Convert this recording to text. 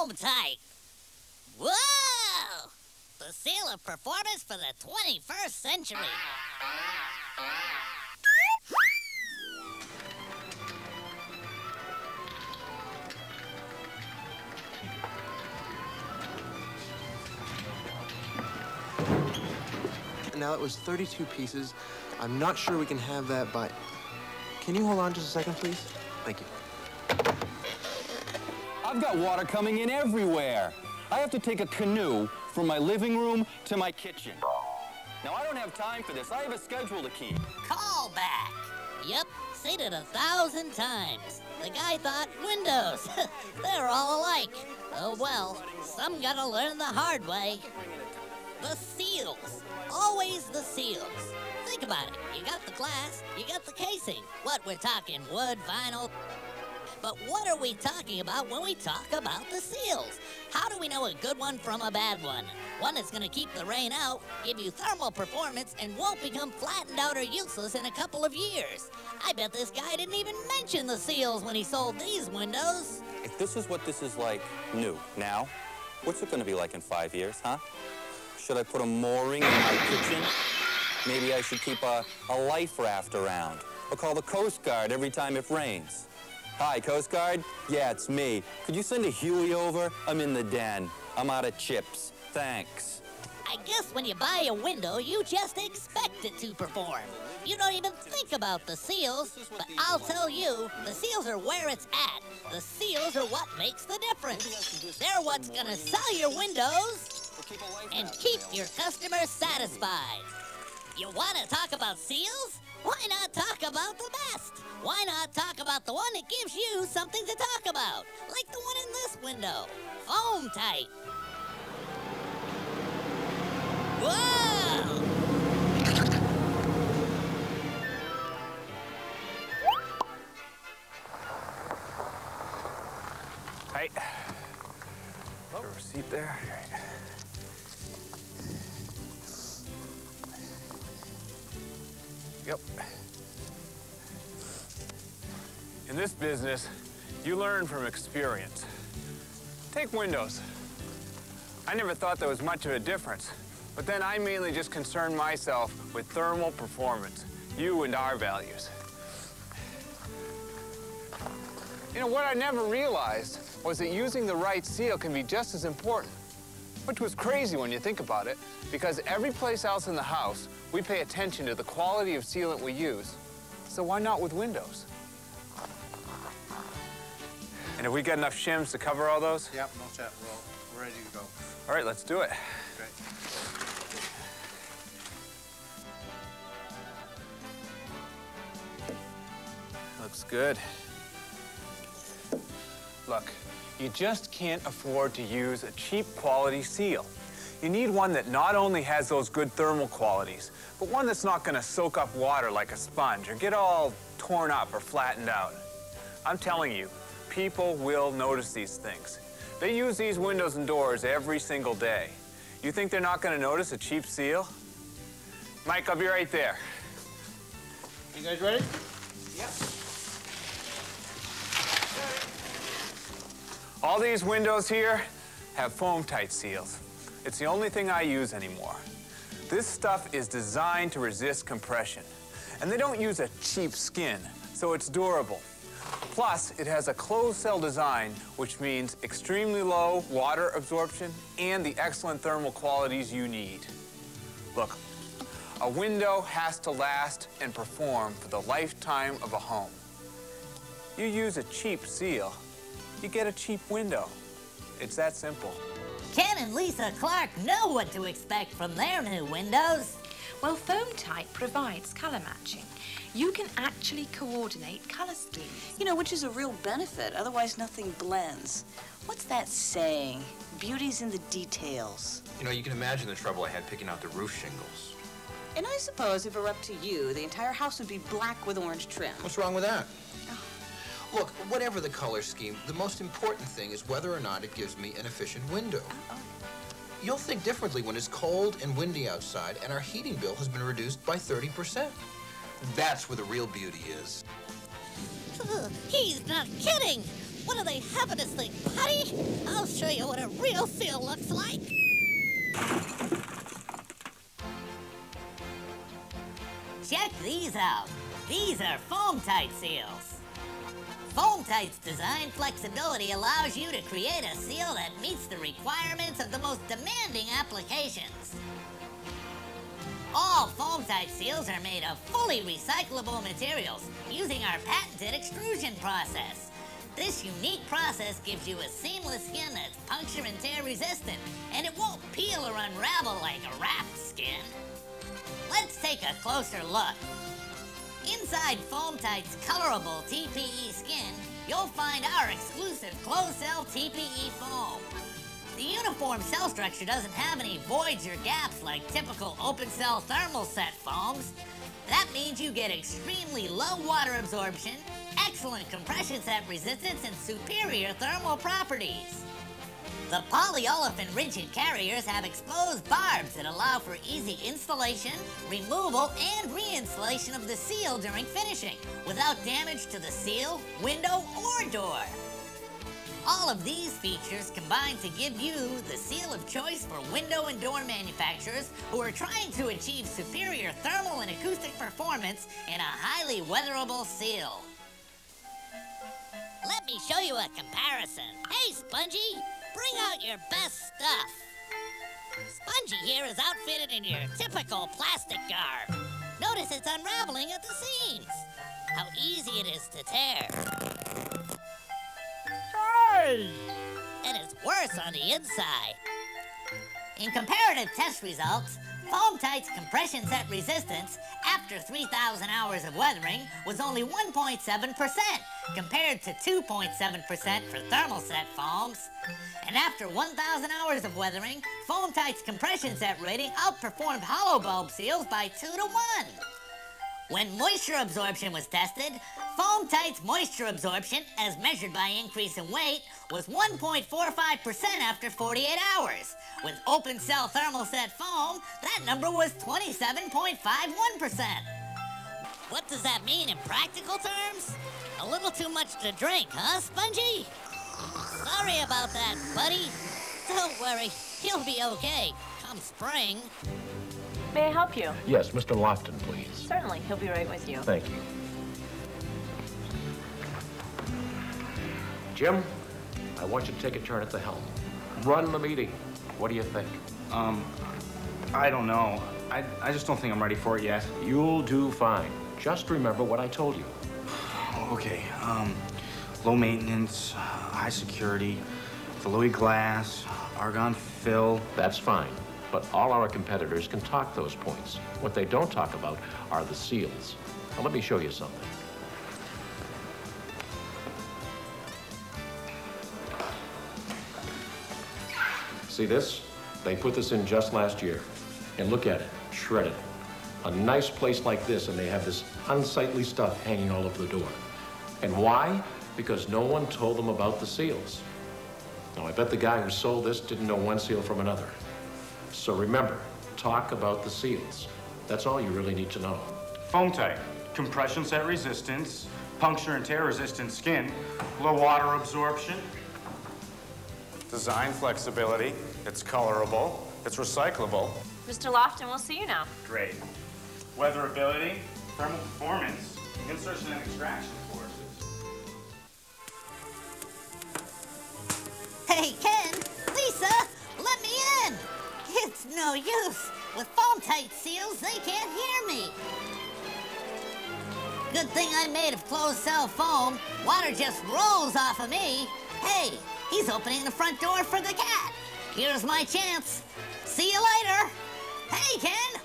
FoamTite. Whoa! The seal of performance for the 21st century. Now it was 32 pieces. I'm not sure we can have that by... Can you hold on just a second, please? Thank you. I've got water coming in everywhere. I have to take a canoe from my living room to my kitchen. Now, I don't have time for this. I have a schedule to keep. Call back. Yep, seen it 1,000 times. The guy thought Windows. They're all alike. Oh well, some gotta learn the hard way. The seals. Always the seals. Think about it. You got the glass, you got the casing. What, we're talking wood, vinyl? But what are we talking about when we talk about the seals? How do we know a good one from a bad one? One that's gonna keep the rain out, give you thermal performance, and won't become flattened out or useless in a couple of years. I bet this guy didn't even mention the seals when he sold these windows. If this is what this is like new now, what's it gonna be like in 5 years, huh? Should I put a mooring in my kitchen? Maybe I should keep a life raft around, or call the Coast Guard every time it rains. Hi, Coast Guard? Yeah, it's me. Could you send a Huey over? I'm in the den. I'm out of chips. Thanks. I guess when you buy a window, you just expect it to perform. You don't even think about the seals, but I'll tell you, the seals are where it's at. The seals are what makes the difference. They're what's gonna sell your windows and keep your customers satisfied. You wanna talk about seals? Why not talk about the best? Why not talk about the one that gives you something to talk about? Like the one in this window, FoamTite. Whoa! Hey. Oh, receipt there. Yep. In this business, you learn from experience. Take windows. I never thought there was much of a difference, but then I mainly just concerned myself with thermal performance, you and our values. You know, what I never realized was that using the right seal can be just as important, which was crazy when you think about it, because every place else in the house, we pay attention to the quality of sealant we use. So why not with windows? And have we got enough shims to cover all those? Yep, no chat. We're ready to go. All right, let's do it. Great. Looks good. Look, you just can't afford to use a cheap quality seal. You need one that not only has those good thermal qualities, but one that's not gonna soak up water like a sponge or get all torn up or flattened out. I'm telling you, people will notice these things. They use these windows and doors every single day. You think they're not gonna notice a cheap seal? Mike, I'll be right there. You guys ready? Yep. All these windows here have FoamTite seals. It's the only thing I use anymore. This stuff is designed to resist compression. And they don't use a cheap skin, so it's durable. Plus, it has a closed cell design, which means extremely low water absorption and the excellent thermal qualities you need. Look, a window has to last and perform for the lifetime of a home. You use a cheap seal, you get a cheap window. It's that simple. Ken and Lisa Clark know what to expect from their new windows. Well, FoamTite provides colour matching. You can actually coordinate colour schemes. You know, which is a real benefit. Otherwise, nothing blends. What's that saying? Beauty's in the details. You know, you can imagine the trouble I had picking out the roof shingles. And I suppose if it were up to you, the entire house would be black with orange trim. What's wrong with that? Look, whatever the color scheme, the most important thing is whether or not it gives me an efficient window. You'll think differently when it's cold and windy outside and our heating bill has been reduced by 30%. That's where the real beauty is. He's not kidding. What do they have in this thing, putty? Oh, I'll show you what a real seal looks like. Check these out. These are FoamTite seals. FoamTite's design flexibility allows you to create a seal that meets the requirements of the most demanding applications. All FoamTite seals are made of fully recyclable materials using our patented extrusion process. This unique process gives you a seamless skin that's puncture and tear resistant, and it won't peel or unravel like a wrapped skin. Let's take a closer look. Inside FoamTite's colorable TPE skin, you'll find our exclusive closed-cell TPE foam. The uniform cell structure doesn't have any voids or gaps like typical open-cell thermal set foams. That means you get extremely low water absorption, excellent compression set resistance, and superior thermal properties. The polyolefin rigid carriers have exposed barbs that allow for easy installation, removal, and reinstallation of the seal during finishing without damage to the seal, window, or door. All of these features combine to give you the seal of choice for window and door manufacturers who are trying to achieve superior thermal and acoustic performance in a highly weatherable seal. Let me show you a comparison. Hey, Spongy, bring out your best stuff. Spongy here is outfitted in your typical plastic garb. Notice it's unraveling at the seams. How easy it is to tear. And it's worse on the inside. In comparative test results, FoamTite's compression set resistance after 3,000 hours of weathering was only 1.7% compared to 2.7% for thermal set foams. And after 1,000 hours of weathering, FoamTite's compression set rating outperformed hollow bulb seals by 2 to 1. When moisture absorption was tested, FoamTite's moisture absorption, as measured by increase in weight, was 1.45% after 48 hours. With open cell thermal set foam, that number was 27.51%. What does that mean in practical terms? A little too much to drink, huh, Spongy? Sorry about that, buddy. Don't worry, you'll be okay come spring. May I help you? Yes, Mr. Lofton, please. Certainly. He'll be right with you. Thank you. Jim, I want you to take a turn at the helm. Run the meeting. What do you think? I don't know. I just don't think I'm ready for it yet. You'll do fine. Just remember what I told you. Okay, low maintenance, high security, fluid glass, argon fill. That's fine. But all our competitors can talk those points. What they don't talk about are the seals. Now, let me show you something. See this? They put this in just last year. And look at it, shredded. A nice place like this, and they have this unsightly stuff hanging all over the door. And why? Because no one told them about the seals. Now, I bet the guy who sold this didn't know one seal from another. So remember, talk about the seals. That's all you really need to know. FoamTite, compression set resistance, puncture and tear resistant skin, low water absorption. Design flexibility, it's colorable, it's recyclable. Mr. Lofton, we'll see you now. Great. Weatherability, thermal performance, insertion and extraction forces. Hey, Ken, Lisa, let me in. It's no use. With FoamTite seals, they can't hear me. Good thing I'm made of closed-cell foam. Water just rolls off of me. Hey, he's opening the front door for the cat. Here's my chance. See you later. Hey, Ken.